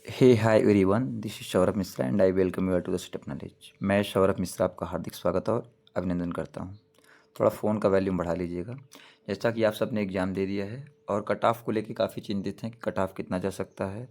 Hey hi everyone, this is Saurabh Mishra and I welcome you to the setup knowledge. मैं सौरभ मिश्रा आपका हार्दिक स्वागत और अभिनंदन करता हूं। थोड़ा फ़ोन का वॉल्यूम बढ़ा लीजिएगा। जैसा कि आप सबने एग्ज़ाम दे दिया है और कट ऑफ को लेके काफ़ी चिंतित हैं कि कट ऑफ कितना जा सकता है,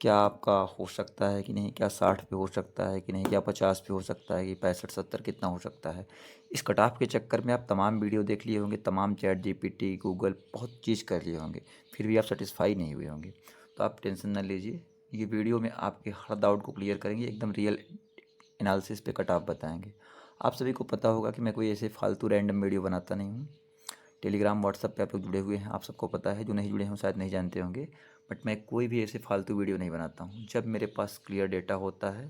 क्या आपका हो सकता है कि नहीं, क्या 60 पे हो सकता है कि नहीं, क्या 50 पे हो सकता है कि 65-70 कितना हो सकता है। इस कट ऑफ के चक्कर में आप तमाम वीडियो देख लिए होंगे, तमाम चैट जीपीटी गूगल बहुत चीज़ कर लिए होंगे, फिर भी आप सेटिस्फाई नहीं हुए होंगे। तो आप टेंशन ना लीजिए, ये वीडियो में आपके हर डाउट को क्लियर करेंगे, एकदम रियल एनालिसिस पे कट ऑफ बताएंगे। आप सभी को पता होगा कि मैं कोई ऐसे फालतू रैंडम वीडियो बनाता नहीं हूँ। टेलीग्राम व्हाट्सअप पे आप लोग जुड़े हुए हैं, आप सबको पता है। जो नहीं जुड़े हों शायद नहीं जानते होंगे, बट मैं कोई भी ऐसे फालतू वीडियो नहीं बनाता हूँ। जब मेरे पास क्लियर डेटा होता है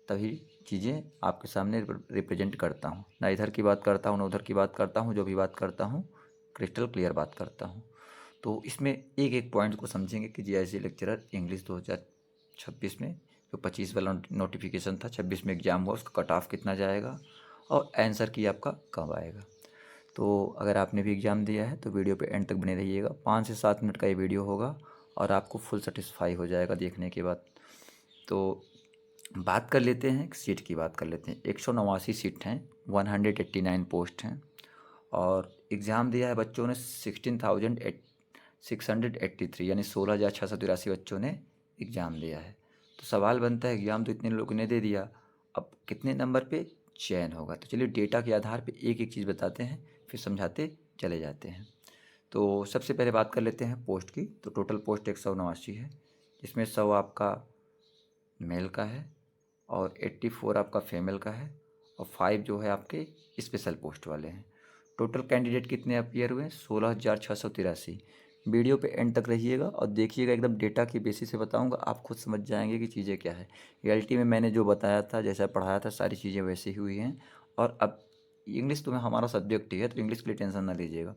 तभी चीज़ें आपके सामने रिप्रेजेंट करता हूँ। ना इधर की बात करता हूँ ना उधर की बात करता हूँ, जो भी बात करता हूँ क्रिस्टल क्लियर बात करता हूँ। तो इसमें एक एक पॉइंट को समझेंगे कि जीआईसी लेक्चरर इंग्लिश 2026 में जो 25 वाला नोटिफिकेशन था, 26 में एग्ज़ाम हुआ, उसका कट ऑफ कितना जाएगा और आंसर की आपका कब आएगा। तो अगर आपने भी एग्ज़ाम दिया है तो वीडियो पे एंड तक बने रहिएगा। 5 से 7 मिनट का ये वीडियो होगा और आपको फुल सेटिस्फाई हो जाएगा देखने के बाद। तो बात कर लेते हैं, सीट की बात कर लेते हैं। 189 सीट हैं, 189 पोस्ट हैं और एग्ज़ाम दिया है बच्चों ने 16,683, यानी 16,683 बच्चों ने एग्ज़ाम दिया है। तो सवाल बनता है, एग्ज़ाम तो इतने लोगों ने दे दिया, अब कितने नंबर पे चयन होगा। तो चलिए डेटा के आधार पे एक एक चीज़ बताते हैं, फिर समझाते चले जाते हैं। तो सबसे पहले बात कर लेते हैं पोस्ट की। तो टोटल पोस्ट 189 है, जिसमें 100 आपका मेल का है और 84 आपका फीमेल का है और 5 जो है आपके स्पेशल पोस्ट वाले हैं। टोटल कैंडिडेट कितने अपीयर हुए हैं? 16,683। वीडियो पे एंड तक रहिएगा और देखिएगा, एकदम डेटा की बेसिस से बताऊंगा, आप खुद समझ जाएंगे कि चीज़ें क्या है। रियलिटी में मैंने जो बताया था, जैसा पढ़ाया था, सारी चीज़ें वैसे ही हुई हैं। और अब इंग्लिश तो हमारा सब्जेक्ट ही है, तो इंग्लिश के लिए टेंशन ना लीजिएगा।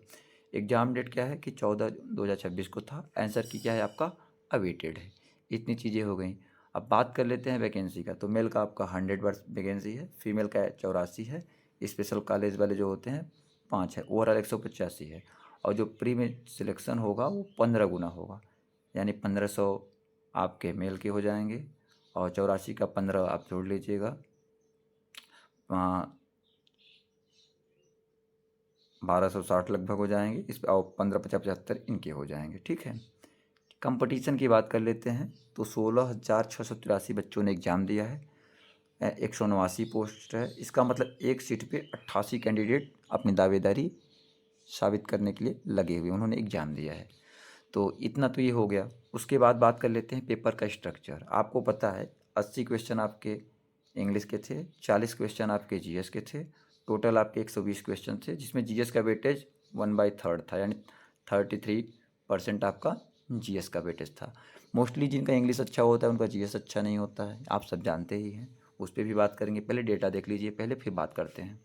एग्ज़ाम डेट क्या है कि 14/2026 को था। आंसर की क्या है आपका अवेटेड है। इतनी चीज़ें हो गई। अब बात कर लेते हैं वैकेंसी का। तो मेल का आपका 100 वैकेंसी है, फीमेल का 84 है, स्पेशल कॉलेज वाले जो होते हैं 5 है, ओवरऑल 185 है। और जो प्री में सिलेक्शन होगा वो 15 गुना होगा, यानी 1500 आपके मेल के हो जाएंगे और 84 का 15 आप जोड़ लीजिएगा, 1260 लगभग हो जाएंगे इस, और 15 50 75 इनके हो जाएंगे। ठीक है। कंपटीशन की बात कर लेते हैं। तो 16,683 बच्चों ने एग्ज़ाम दिया है, 189 पोस्ट है। इसका मतलब एक सीट पे 88 कैंडिडेट अपनी दावेदारी साबित करने के लिए लगे हुए, उन्होंने एग्ज़ाम दिया है। तो इतना तो ये हो गया। उसके बाद बात कर लेते हैं पेपर का स्ट्रक्चर। आपको पता है 80 क्वेश्चन आपके इंग्लिश के थे, 40 क्वेश्चन आपके जीएस के थे, टोटल आपके 120 क्वेश्चन थे, जिसमें जीएस का वेटेज 1/3 था, यानी 33% आपका जीएस का वेटेज था। मोस्टली जिनका इंग्लिश अच्छा होता है उनका जीएस अच्छा नहीं होता है, आप सब जानते ही हैं। उस पर भी बात करेंगे, पहले डेटा देख लीजिए पहले, फिर बात करते हैं।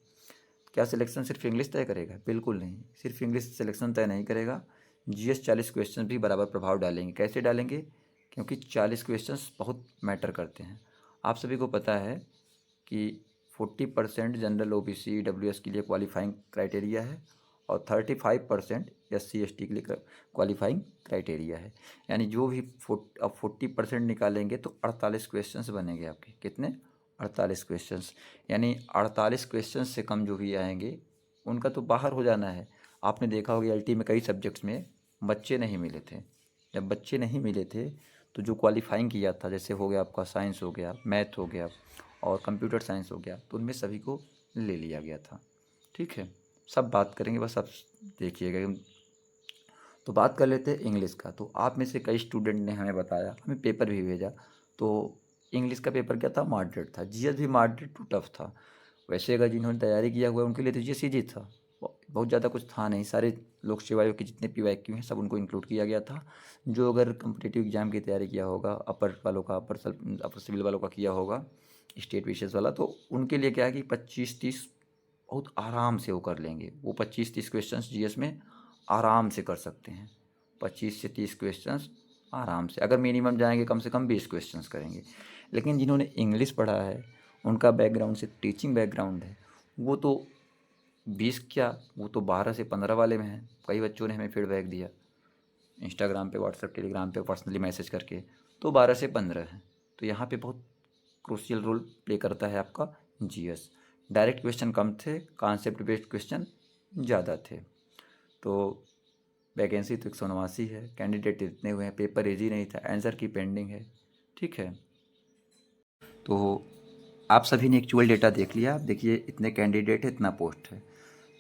क्या सिलेक्शन सिर्फ इंग्लिश तय करेगा? बिल्कुल नहीं, सिर्फ इंग्लिश सिलेक्शन तय नहीं करेगा। जीएस 40 क्वेश्चन भी बराबर प्रभाव डालेंगे। कैसे डालेंगे? क्योंकि 40 क्वेश्चंस बहुत मैटर करते हैं। आप सभी को पता है कि 40% जनरल ओबीसी डब्ल्यूएस के लिए क्वालिफाइंग क्राइटेरिया है और 35% एससी एसटी के लिए क्वालिफाइंग क्राइटेरिया है। यानी जो भी 40% निकालेंगे तो 48 क्वेश्चंस बनेंगे आपके। कितने? 48 क्वेश्चंस। यानी 48 क्वेश्चंस से कम जो भी आएंगे उनका तो बाहर हो जाना है। आपने देखा होगा एलटी में कई सब्जेक्ट्स में बच्चे नहीं मिले थे। जब बच्चे नहीं मिले थे तो जो क्वालिफाइंग किया था, जैसे हो गया आपका साइंस हो गया, मैथ हो गया और कंप्यूटर साइंस हो गया, तो उनमें सभी को ले लिया गया था। ठीक है, सब बात करेंगे, बस आप देखिएगा। तो बात कर लेते हैं इंग्लिश का। तो आप में से कई स्टूडेंट ने हमें बताया, हमें पेपर भी भेजा। तो इंग्लिश का पेपर क्या था? मॉडरेट था। जीएस भी मॉडरेट टू टफ था। वैसे अगर जिन्होंने तैयारी किया हुआ है उनके लिए तो जीएस ईजी था, बहुत ज़्यादा कुछ था नहीं। सारे लोक सेवा आयोग के जितने पीवाईक्यू हैं सब उनको इंक्लूड किया गया था। जो अगर कम्पिटिटिव एग्जाम की तैयारी किया होगा, अपर वालों का, अपर सिविल वालों का किया होगा, स्टेट विशेष वाला, तो उनके लिए क्या है कि 25-30 बहुत आराम से वो कर लेंगे। वो 25-30 क्वेश्चंस जीएस में आराम से कर सकते हैं। 25 से 30 क्वेश्चंस आराम से, अगर मिनिमम जाएंगे कम से कम 20 क्वेश्चंस करेंगे। लेकिन जिन्होंने इंग्लिश पढ़ा है, उनका बैकग्राउंड से टीचिंग बैकग्राउंड है, वो तो 20 क्या, वो तो 12 से 15 वाले में हैं। कई बच्चों ने हमें फीडबैक दिया इंस्टाग्राम पे, व्हाट्सएप, टेलीग्राम पे पर्सनली मैसेज करके। तो 12 से 15 है। तो यहाँ पे बहुत क्रूशियल रोल प्ले करता है आपका जीएस। डायरेक्ट क्वेश्चन कम थे, कॉन्सेप्ट बेस्ड क्वेश्चन ज़्यादा थे। तो वैकेंसी तो 189 है, कैंडिडेट इतने हुए हैं, पेपर इजी नहीं था, आंसर की पेंडिंग है। ठीक है, तो आप सभी ने एक्चुअल डेटा देख लिया। आप देखिए इतने कैंडिडेट है, इतना पोस्ट है।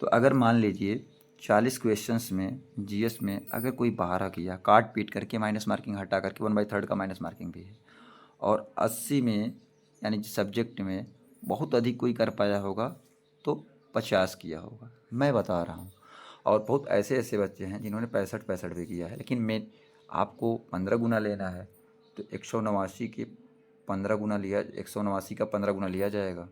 तो अगर मान लीजिए 40 क्वेश्चंस में जीएस में अगर कोई 12 किया, काट पीट करके माइनस मार्किंग हटा करके 1/3 का माइनस मार्किंग भी है, और 80 में यानी सब्जेक्ट में बहुत अधिक कोई कर पाया होगा तो 50 किया होगा, मैं बता रहा हूँ। और बहुत ऐसे ऐसे बच्चे हैं जिन्होंने 65 भी किया है। लेकिन मैं आपको 15 गुना लेना है तो 189 के 15 गुना लिया, 189 का 15 गुना लिया जाएगा।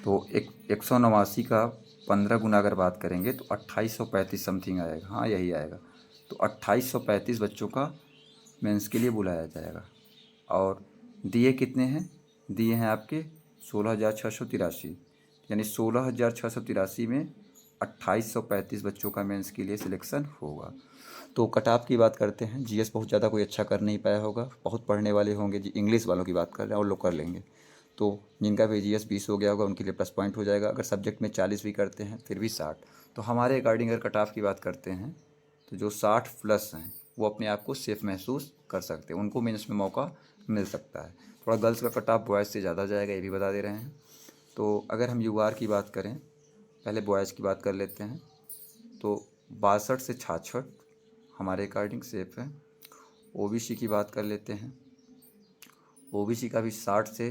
तो 189 का 15 गुना अगर बात करेंगे तो 2835 समथिंग आएगा। हाँ, यही आएगा। तो 2835 बच्चों का मेंस के लिए बुलाया जाएगा। और दिए कितने हैं? दिए हैं आपके 16,683, यानी 16,683 में 2835 बच्चों का मेंस के लिए सिलेक्शन होगा। तो कट ऑफ की बात करते हैं। जीएस बहुत ज़्यादा कोई अच्छा कर नहीं पाया होगा, बहुत पढ़ने वाले होंगे जी, इंग्लिश वालों की बात कर रहे हैं, और लोग कर लेंगे। तो जिनका भी जीएस 20 हो गया होगा उनके लिए प्लस पॉइंट हो जाएगा। अगर सब्जेक्ट में 40 भी करते हैं फिर भी 60। तो हमारे अकॉर्डिंग अगर कट ऑफ की बात करते हैं तो जो 60 प्लस हैं वो अपने आप को सेफ महसूस कर सकते हैं, उनको मेंस में मौका मिल सकता है। थोड़ा गर्ल्स का कट ऑफ बॉयज़ से ज़्यादा जाएगा, ये भी बता दे रहे हैं। तो अगर हम यूआर की बात करें, पहले बॉयज़ की बात कर लेते हैं, तो 62 से 66 हमारे अकॉर्डिंग सेफ है। ओबीसी की बात कर लेते हैं, ओबीसी का भी 60 से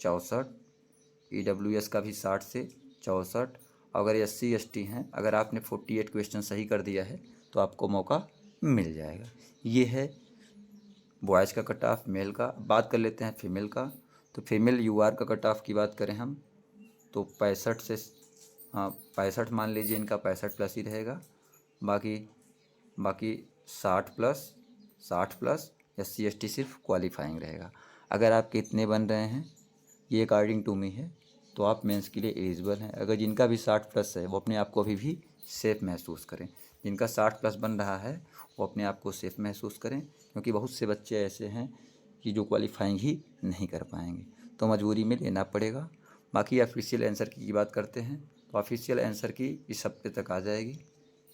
64, ईडब्ल्यूएस का भी 60 से 64। अगर एससी एसटी हैं, अगर आपने 48 क्वेश्चन सही कर दिया है तो आपको मौका मिल जाएगा। ये है बॉयज़ का कट ऑफ। मेल का बात कर लेते हैं, फीमेल का। तो फीमेल यूआर का कट ऑफ की बात करें हम तो 65 से, हाँ 65 मान लीजिए, इनका 65 प्लस ही रहेगा। बाकी बाकी 60 प्लस एससी एसटी सिर्फ क्वालिफाइंग रहेगा। अगर आपके इतने बन रहे हैं, ये अकॉर्डिंग टू मी है, तो आप मेंस के लिए एलिजिबल हैं। अगर जिनका भी 60 प्लस है वो अपने आप को अभी भी सेफ़ महसूस करें। जिनका 60 प्लस बन रहा है वो अपने आप को सेफ़ महसूस करें, क्योंकि बहुत से बच्चे ऐसे हैं कि जो क्वालिफाइंग ही नहीं कर पाएंगे, तो मजबूरी में लेना पड़ेगा। बाकी ऑफिशियल आंसर की बात करते हैं, तो ऑफिशियल आंसर की इस हफ्ते तक आ जाएगी।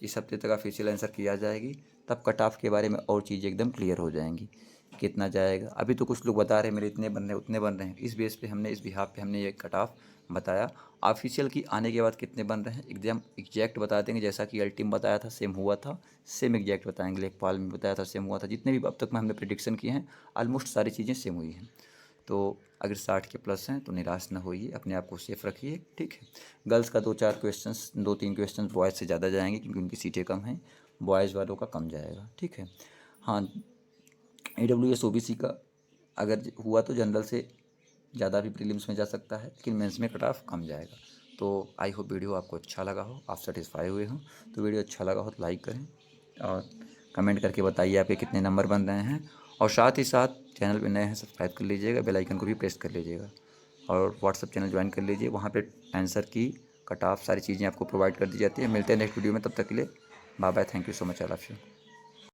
इस हफ्ते तक ऑफिशियल आंसर की आ जाएगी, तब कट ऑफ के बारे में और चीज़ें एकदम क्लियर हो जाएंगी, कितना जाएगा। अभी तो कुछ लोग बता रहे हैं मेरे इतने बन रहे हैं, उतने बन रहे हैं। इस बेस पे हमने, इस बिहाफ पे हमने ये कट ऑफ बताया। ऑफिशियल की आने के बाद कितने बन रहे हैं एकदम एग्जैक्ट बता देंगे। जैसा कि अल्टीम बताया था सेम हुआ था, सेम एग्जैक्ट बताएंगे। लेखपाल में बताया था सेम हुआ था। जितने भी अब तक में हमने प्रेडिक्शन किए हैं ऑलमोस्ट सारी चीज़ें सेम हुई हैं। तो अगर 60 के प्लस हैं तो निराश ना होइए, अपने आप को सेफ रखिए। ठीक है, गर्ल्स का 2-3 क्वेश्चन बॉयज़ से ज़्यादा जाएंगे, क्योंकि उनकी सीटें कम हैं, बॉयज़ वालों का कम जाएगा। ठीक है, हाँ AWS OBC का अगर हुआ तो जनरल से ज़्यादा भी प्रीलिम्स में जा सकता है, लेकिन मेंस में कट ऑफ कम जाएगा। तो आई होप वीडियो आपको अच्छा लगा हो, आप सेटिस्फाई हुए हो। तो वीडियो अच्छा लगा हो तो लाइक करें और कमेंट करके बताइए आपके कितने नंबर बन रहे हैं। और साथ ही साथ चैनल पे नए हैं सब्सक्राइब कर लीजिएगा, बेल आइकन को भी प्रेस कर लीजिएगा, और व्हाट्सअप चैनल ज्वाइन कर लीजिए। वहाँ पे आंसर की, कट ऑफ, सारी चीज़ें आपको प्रोवाइड कर दी जाती है। मिलते हैं नेक्स्ट वीडियो में, तब तक के लिए bye bye. Thank you so much, I love you.